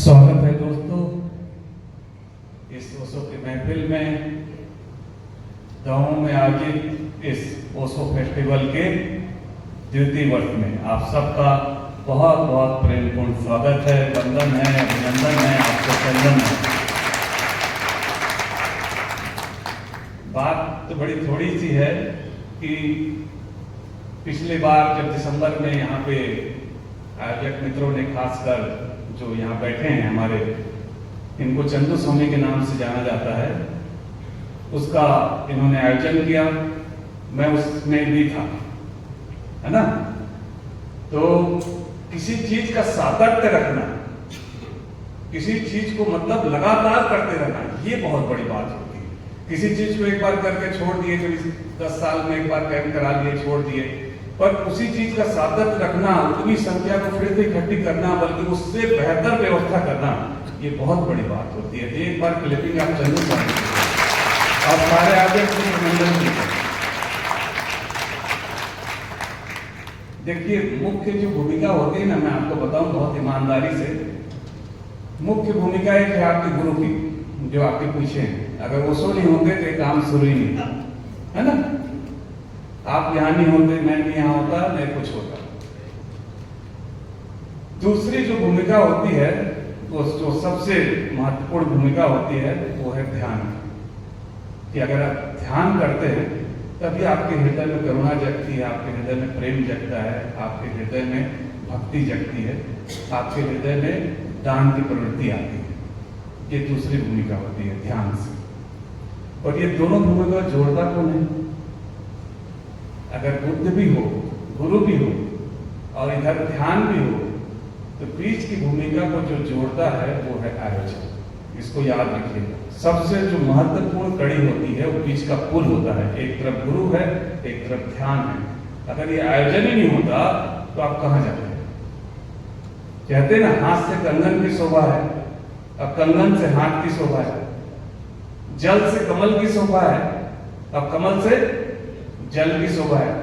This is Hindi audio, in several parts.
स्वागत है दोस्तों इस ओशो की महफिल में गाँव में आयोजित इस ओशो फेस्टिवल के द्वितीय वर्ष में आप सबका बहुत बहुत प्रेमपूर्ण स्वागत है, वंदन है, अभिनंदन है, आपको चंदन है। बात तो बड़ी थोड़ी सी है कि पिछली बार जब दिसंबर में यहाँ पे आयोजक मित्रों ने खासकर जो यहाँ बैठे हैं हमारे, इनको चंदू स्वामी के नाम से जाना जाता है, उसका इन्होंने आयोजन किया, मैं उसमें भी था, है ना। तो किसी चीज का सातत्य रखना, किसी चीज को मतलब लगातार करते रहना, ये बहुत बड़ी बात होती है। किसी चीज को एक बार करके छोड़ दिए, कभी 10 साल में एक बार कैंप करा लिए, छोड़ दिए, पर उसी चीज का सातत्य रखना, उतनी संख्या को फिर से इकट्ठी करना, बल्कि उससे बेहतर व्यवस्था करना, ये बहुत बड़ी बात होती है। एक बार क्लिपिंग आप चंदू स्वामी और सारे आयोजक देखिए, मुख्य जो भूमिका होती है ना, मैं आपको बताऊं बहुत ईमानदारी से, मुख्य भूमिका एक है आपके गुरु की, जो आपके पीछे हैं। अगर वो सो नहीं होते तो काम शुरू ही नहीं, है ना। आप यहां नहीं होते, मैं नहीं यहां होता, नहीं कुछ होता। दूसरी जो भूमिका होती है, वो जो सबसे महत्वपूर्ण भूमिका होती है, वो है ध्यान कि अगर आप ध्यान करते हैं तभी आपके हृदय में करुणा जगती है, आपके हृदय में प्रेम जगता है, आपके हृदय में भक्ति जगती है, आपके हृदय में दान की प्रवृत्ति आती है। ये दूसरी भूमिका होती है ध्यान से। और ये दोनों भूमिका जोड़ता कौन है? अगर बुद्ध भी हो, गुरु भी हो और इधर ध्यान भी हो, तो बीच की भूमिका को जो जोड़ता है वो है आयोजन। इसको याद रखिएगा, सबसे जो महत्वपूर्ण कड़ी होती है वो बीच का पुल होता है। एक तरफ गुरु है, एक तरफ ध्यान है। अगर ये आयोजन ही नहीं होता तो आप कहां जाते हैं? कहते हैं ना, हाथ से कंगन की शोभा है, अब कंगन से हाथ की शोभा है, जल से कमल की शोभा है, अब कमल से जल की शोभा है।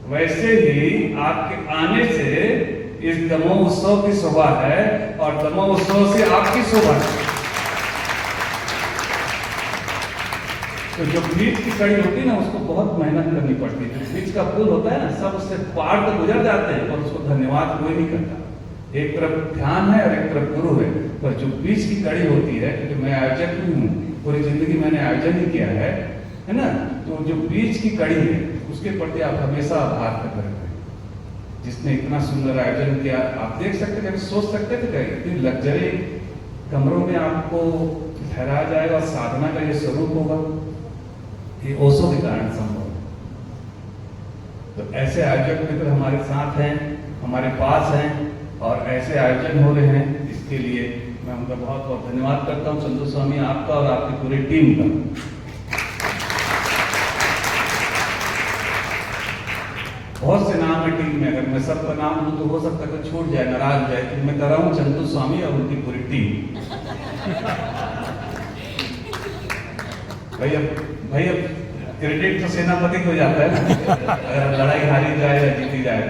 वैसे ही आपके आने से इस दमो उत्सव की शोभा है और दमो उत्सव से आपकी शोभा है। तो जो बीच की कड़ी होती है ना, उसको बहुत मेहनत करनी पड़ती है। जो बीच का पुल होता है ना, सब उससे पार तो गुजर जाते हैं, पर उसको धन्यवाद कोई नहीं करता। एक तरफ ध्यान है और एक तरफ गुरु है, पर जो बीच की कड़ी होती है, क्योंकि मैं आयोजक भी हूँ, पूरी जिंदगी मैंने आयोजन ही किया है ना। तो जो बीच की कड़ी है, उसके प्रति आप हमेशा आभार व्यक्त करें, जिसने इतना सुंदर आयोजन किया। आप देख सकते थे, सोच सकते थे क्या इतनी लग्जरी कमरों में आपको ठहराया जाएगा और साधना का ये स्वरूप होगा? ये ओशो के कारण संभव है। तो ऐसे आयोजक मित्र हमारे साथ हैं, हमारे पास हैं, और ऐसे आयोजन हो रहे हैं, इसके लिए मैं उनका बहुत बहुत धन्यवाद करता हूँ। चंदू स्वामी आपका और आपकी पूरी टीम का बहुत से नाम है टीम में, अगर मैं सबका नाम लूं तो हो सकता है छूट जाए, नाराज जाए, तो मैं कर रहा हूं चंदू स्वामी और उनकी पूरी टीम। भाई अब क्रेडिट तो सेनापति को जाता है ना, अगर लड़ाई हारी जाए या जीती जाए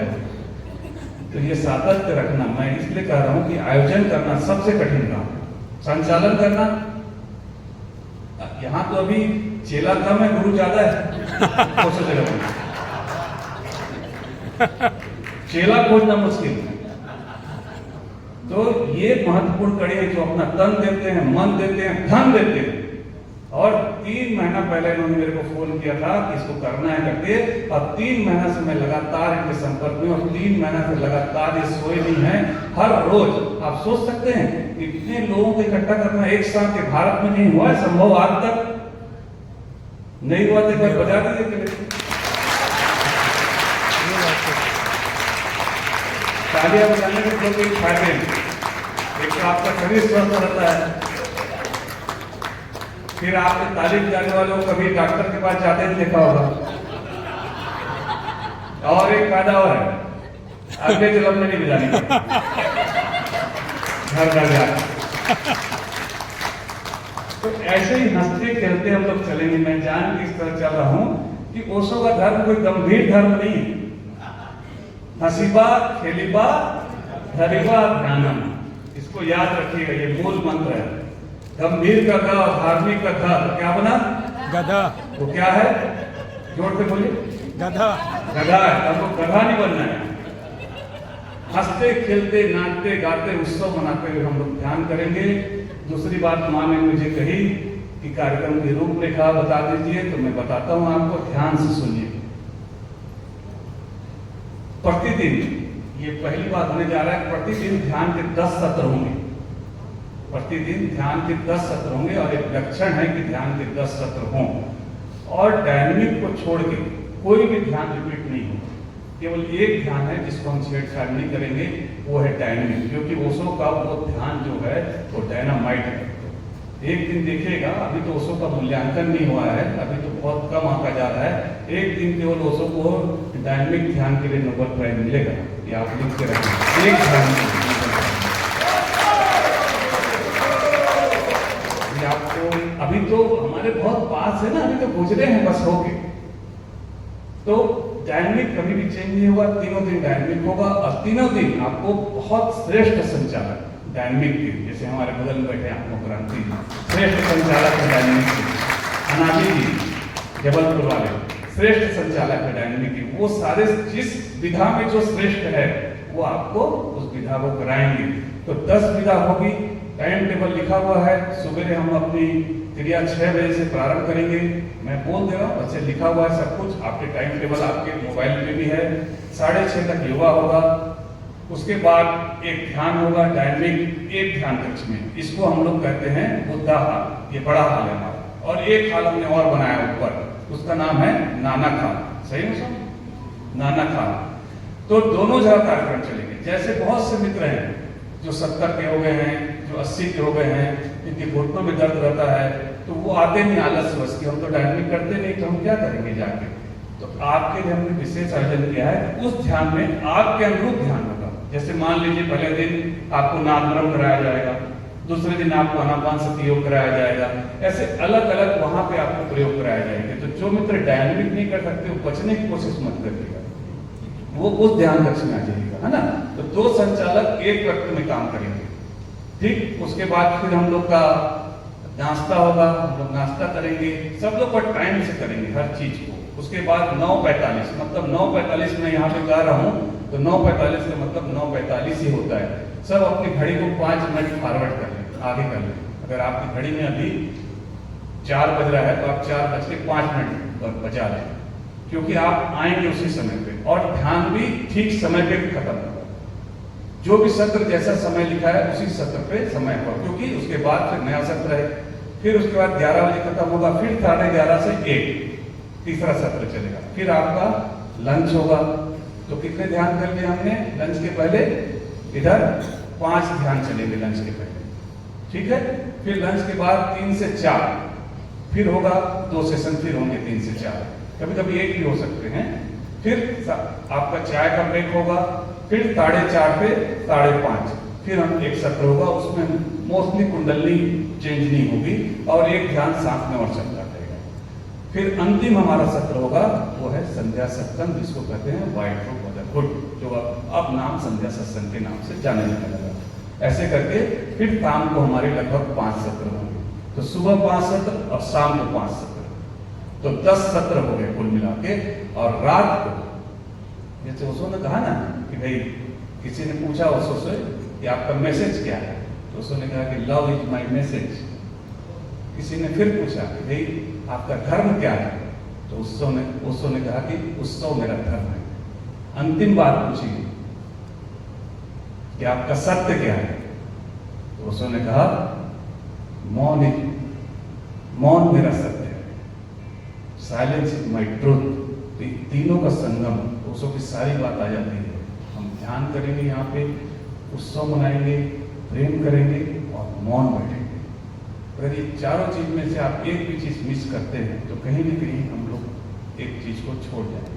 तो ये सातत्य रखना, मैं इसलिए कह रहा हूं कि आयोजन करना सबसे कठिन काम है। संचालन करना, यहाँ तो अभी चेला कम है, गुरु ज्यादा है। चेला खोजना मुश्किल है। तो ये महत्वपूर्ण कड़ी है, जो अपना तन देते हैं, मन देते हैं, धन देते हैं। और 3 महीना पहले इन्होंने मेरे को फोन किया था कि इसको करना है करके, और 3 महीना से मैं लगातार इनके संपर्क में, और 3 महीना से लगातार ये सोए नहीं है। हर रोज आप सोच सकते हैं इतने लोगों को इकट्ठा करना एक साथ के भारत में नहीं हुआ है संभव, आज तक नहीं हुआ। तो एक बार बजा दीजिए, तालियां बजाने के दो कोई फायदे नहीं। एक तो आपका शरीर स्वस्थ रहता है, फिर आपके तालीम जाने वालों को कभी डॉक्टर के पास जाते ही देखा होगा। और एक फायदा और है, अगले जन्म में नहीं बजाने घर घर जाकर। तो ऐसे ही हंसते खेलते हम लोग चलेंगे। मैं जान के इस तरह चल रहा हूं कि ओशो का धर्म कोई गंभीर धर्म नहीं है। हसीबा खेलीबा धरिबा ध्यानम, इसको याद रखिएगा, ये मूल मंत्र है। गंभीर का ग, धार्मिक का ध, क्या बना? गधा। वो क्या है? जोर से बोलिए। गधा। गधा है। हमको गधा नहीं बनना है। हंसते खेलते नाचते गाते उत्सव मनाते हुए हम लोग ध्यान करेंगे। दूसरी बात माँ ने मुझे कही कि कार्यक्रम की रूपरेखा बता दीजिए, तो मैं बताता हूं आपको, ध्यान से सुनिए। प्रतिदिन, ये पहली बात होने जा रहा है, प्रतिदिन ध्यान के 10 सत्र होंगे। प्रतिदिन ध्यान के 10 सत्र होंगे और एक लक्षण है कि ध्यान के 10 सत्र हों और डायनेमिक को छोड़ के कोई भी ध्यान रिपीट नहीं होगा। केवल एक ध्यान है जिसको हम छेड़छाड़ नहीं करेंगे, वो है डायनेमिक, क्योंकि ओशो का वो ध्यान जो है वो डायनामाइट है। एक दिन देखिएगा, अभी तो ओशो का मूल्यांकन नहीं हुआ है, अभी तो बहुत कम आंका जा रहा है। एक दिन केवल ओशो को डायनेमिक ध्यान के लिए नोबेल प्राइज मिलेगा, ये आप लिख के रखें। एक ध्यान आपको, अभी तो हमारे बहुत पास है ना, अभी तो गुजरे हैं बस होके। तो डायनेमिक कभी भी चेंज नहीं होगा, तीनों दिन डायनेमिक होगा और तीनों दिन आपको बहुत श्रेष्ठ संचालक डायनेमिक के, जैसे हमारे बगल में बैठे आपको क्रांति श्रेष्ठ संचालक है डायनेमिक के, अनाजी जी जबलपुर वाले श्रेष्ठ संचालक है डायनेमिक के। वो सारे जिस विधा में जो श्रेष्ठ है वो आपको उस विधा को कराएंगे। तो 10 विधा होगी, टाइम टेबल लिखा हुआ है। सुबह हम अपनी क्रिया 6 बजे से प्रारंभ करेंगे। मैं बोल दे रहा हूँ, अच्छे लिखा हुआ है सब कुछ, आपके टाइम टेबल आपके मोबाइल पे भी है। 6:30 तक योगा होगा, उसके बाद एक ध्यान होगा डायनेमिक, एक ध्यान कक्ष में। इसको हम लोग कहते हैं बुद्धा हाल, ये बड़ा हाल है हमारा। और एक हाल हमने और बनाया ऊपर, उसका नाम है नानक हाल। सही है सब? नानक हाल। तो दोनों जगह कार्यक्रम चलेंगे। जैसे बहुत से मित्र हैं जो 70 के हो गए हैं, जो 80 के हो गए हैं, इनके घुटनों में दर्द रहता है, तो वो आते नहीं आलस बस की, हम तो डायनेमिक करते नहीं, तो हम क्या करेंगे जाके। तो आपके लिए हमने विशेष आयोजन किया है। उस ध्यान में आपके अनुरूप ध्यान होगा। जैसे मान लीजिए पहले दिन आपको नादब्रह्म कराया जाएगा, दूसरे दिन आपको आनापानसति योग कराया जाएगा, ऐसे अलग अलग वहां पे आपको प्रयोग कराया जाएगा। तो जो मित्र डायनेमिक नहीं कर सकते वो बचने की कोशिश मत करिएगा, वो उस ध्यान कक्ष में आ जाइएगा, है ना। तो 2 संचालक एक वक्त में काम करेंगे, ठीक। उसके बाद फिर हम लोग का नाश्ता होगा, हम लोग नाश्ता करेंगे, सब लोग पर टाइम से करेंगे हर चीज को। उसके बाद 9:45, मतलब 9:45 में यहाँ पे गा रहा हूँ, तो 9:45 का मतलब 9:45 ही होता है। सब अपनी घड़ी को 5 मिनट फॉरवर्ड कर लें, आगे कर लें। अगर आपकी घड़ी में अभी 4 बज रहा है तो आप 4:05 पर बजा लें, क्योंकि आप आएंगे उसी समय पे और ध्यान भी ठीक समय पे खत्म होगा। जो भी सत्र जैसा समय लिखा है उसी सत्र पे समय होगा, क्योंकि उसके बाद फिर नया सत्र है। फिर उसके बाद 11 बजे खत्म होगा, फिर 11:30 से 1 तीसरा सत्र चलेगा। फिर आपका लंच होगा। तो कितने ध्यान कर लिए हमने लंच के पहले? इधर 5 ध्यान चलेंगे लंच के पहले, ठीक है। फिर लंच के बाद 3 से 4 फिर होगा, 2 सेशन फिर होंगे 3 से 4, कभी कभी 1 भी हो सकते हैं। फिर आपका चाय का ब्रेक होगा, फिर 4:30 पे 5:30 फिर हम एक सत्र होगा, उसमें मोस्टली कुंडली चेंज नहीं होगी और एक ध्यान साथ में और चलता रहेगा। फिर अंतिम हमारा सत्र होगा, वो है संध्या सत्संग, जिसको कहते हैं वाइट रूप मदरहुड, जो अब नाम संध्या सत्संग के नाम से जाने जाने लगा। ऐसे करके फिर शाम को हमारे लगभग 5 सत्र होंगे। तो सुबह 5 सत्र और शाम को 5 सत्र, तो 10 सत्र हो गए कुल मिला के। और रात को जैसे ओशो ने कहा ना कि भाई, किसी ने पूछा ओशो से कि आपका मैसेज क्या है, तो ओशो ने कहा कि लव इज माय मैसेज। किसी ने फिर पूछा कि भाई आपका धर्म क्या है, तो ओशो ने कहा कि उत्सव मेरा धर्म है। अंतिम बात पूछी कि आपका सत्य क्या है, तो ओशो ने कहा मौन मेरा सत्य है, साइलेंस इज माय ट्रूथ। तो तीनों का संगम, ओशो की सारी बात आ जाती है। हम ध्यान करेंगे, यहाँ पे उत्सव मनाएंगे, प्रेम करेंगे और मौन बैठेंगे। अगर ये चारों चीज में से आप एक भी चीज मिस करते हैं तो कहीं ना कहीं हम लोग एक चीज को छोड़ जाएंगे।